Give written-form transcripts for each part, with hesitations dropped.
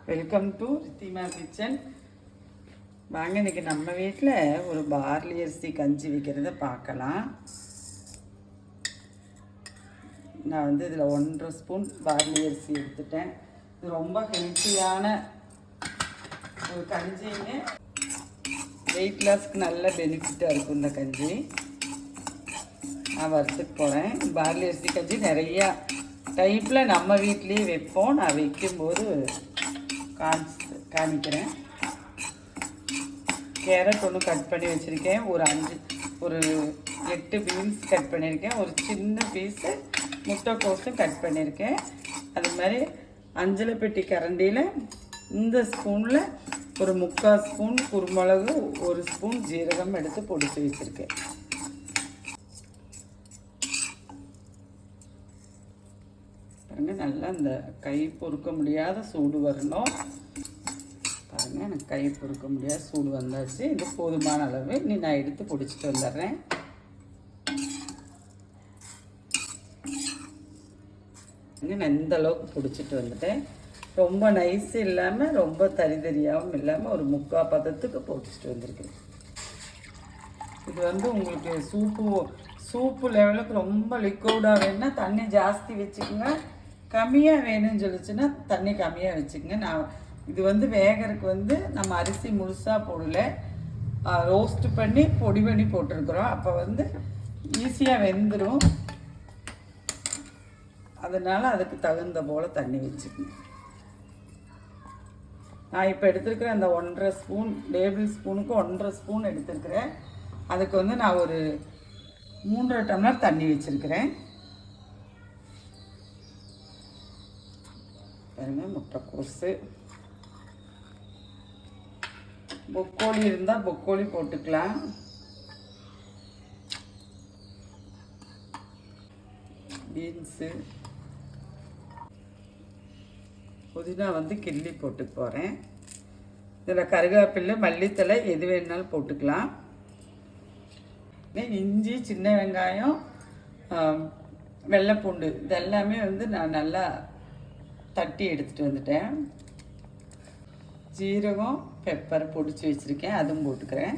Welcome to Ridhima kitchen. வாங்க, இன்றைக்கி நம்ம வீட்டில் ஒரு பார்லி அரிசி கஞ்சி வைக்கிறத பார்க்கலாம். நான் வந்து இதில் 1.5 ஸ்பூன் பார்லி அரிசி எடுத்துட்டேன். இது ரொம்ப ஹெல்த்தியான ஒரு கஞ்சிங்க. வெயிட் லாஸ்க்கு நல்ல பெனிஃபிட்டாக இருக்கும் இந்த கஞ்சி. நான் வறுத்துட்டு போகிறேன். பார்லி அரிசி கஞ்சி நிறையா டைப்பில் நம்ம வீட்லேயே வைப்போம். நான் வைக்கும்போது காமிக்கிறேன். கேரட் ஒன்று கட் பண்ணி வச்சுருக்கேன். ஒரு 8 பீன்ஸ் கட் பண்ணியிருக்கேன். ஒரு சின்ன பீஸு முட்டைக்கோஸும் கட் பண்ணியிருக்கேன். அது மாதிரி அஞ்சலைப்பெட்டி கரண்டியில் இந்த ஸ்பூனில் ஒரு 3/4 ஸ்பூன் குருமிளகு, 1 ஸ்பூன் ஜீரகம் எடுத்து பொடிச்சு வச்சுருக்கேன். பாருங்கள், நல்லா இந்த கை பொறுக்க முடியாத சூடு வரணும். பாருங்கள், எனக்கு கை பொறுக்க முடியாத சூடு வந்தாச்சு. இது போதுமான அளவு. இனி நான் எடுத்து பிடிச்சிட்டு வந்துடுறேன். நான் இந்த அளவுக்கு பிடிச்சிட்டு வந்துட்டேன். ரொம்ப நைஸ் இல்லாமல் ரொம்ப தரிதரியாகவும் இல்லாமல் ஒரு 3/4 பதத்துக்கு பிடிச்சிட்டு வந்திருக்கேன். இது வந்து உங்களுக்கு சூப்பு லெவலுக்கு ரொம்ப லிக்விடாக வேணும்னா தண்ணி ஜாஸ்தி வச்சுக்கோங்க. கம்மியாக வேணும்னு சொல்லிச்சுன்னா தண்ணி கம்மியாக வச்சுக்கோங்க. நான் இது வந்து வேகறதுக்கு வந்து நம்ம அரிசி முழுசாக போடல, ரோஸ்ட் பண்ணி பொடி பண்ணி போட்டிருக்கிறோம். அப்போ வந்து ஈஸியாக வெந்துடும். அதனால் அதுக்கு தகுந்த போல் தண்ணி வச்சுக்கணும். நான் இப்போ எடுத்துருக்கிறேன் அந்த 1.5 ஸ்பூன் டேபிள் ஸ்பூனுக்கு 1.5 ஸ்பூன் எடுத்துருக்கிறேன். அதுக்கு வந்து நான் ஒரு 3.5 டம்ளர் தண்ணி வச்சுருக்கிறேன். பாருங்க, முட்டைக்கோஸு, பொக்கோலி இருந்தால் பொக்கோலி போட்டுக்கலாம். பீன்ஸு, புதினா வந்து கிள்ளி போட்டு போகிறேன். இதில் கருவேப்பிலை, மல்லித்தலை எது வேணாலும் போட்டுக்கலாம். இஞ்சி, சின்ன வெங்காயம், வெள்ளைப்பூண்டு இதெல்லாமே வந்து நான் நல்லா தட்டி எடுத்துகிட்டு வந்துட்டேன். ஜீரகம், பெப்பர் பொடிச்சு வச்சுருக்கேன், அதுவும் போட்டுக்கிறேன்.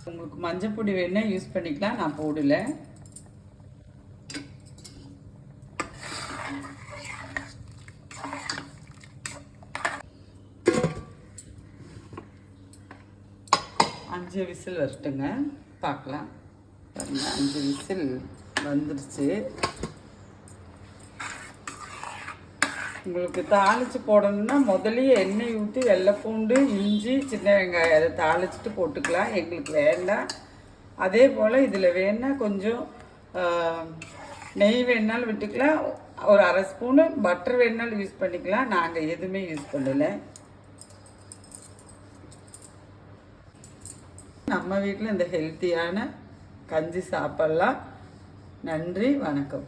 உங்களுக்கு மஞ்சள் பொடி வேணா யூஸ் பண்ணிக்கலாம், நான் போடல. அஞ்சு விசில் வரட்டுங்க, பார்க்கலாம். பாருங்க, 5 விசில் வந்துருச்சு. உங்களுக்கு தாளித்து போடணுன்னா முதலியே எண்ணெய் ஊற்றி வெள்ளைப்பூண்டு, இஞ்சி, சின்ன வெங்காயம் அதை தாளிச்சிட்டு போட்டுக்கலாம். எங்களுக்கு வேண்டாம். அதே போல் இதில் வேணால் கொஞ்சம் நெய் வேணாலும் விட்டுக்கலாம். ஒரு 1/2 ஸ்பூனு பட்டர் வேணாலும் யூஸ் பண்ணிக்கலாம். நாங்கள் எதுவுமே யூஸ் பண்ணலை. நம்ம வீட்டில் இந்த ஹெல்த்தியான கஞ்சி சாப்பிட்லாம். நன்றி, வணக்கம்.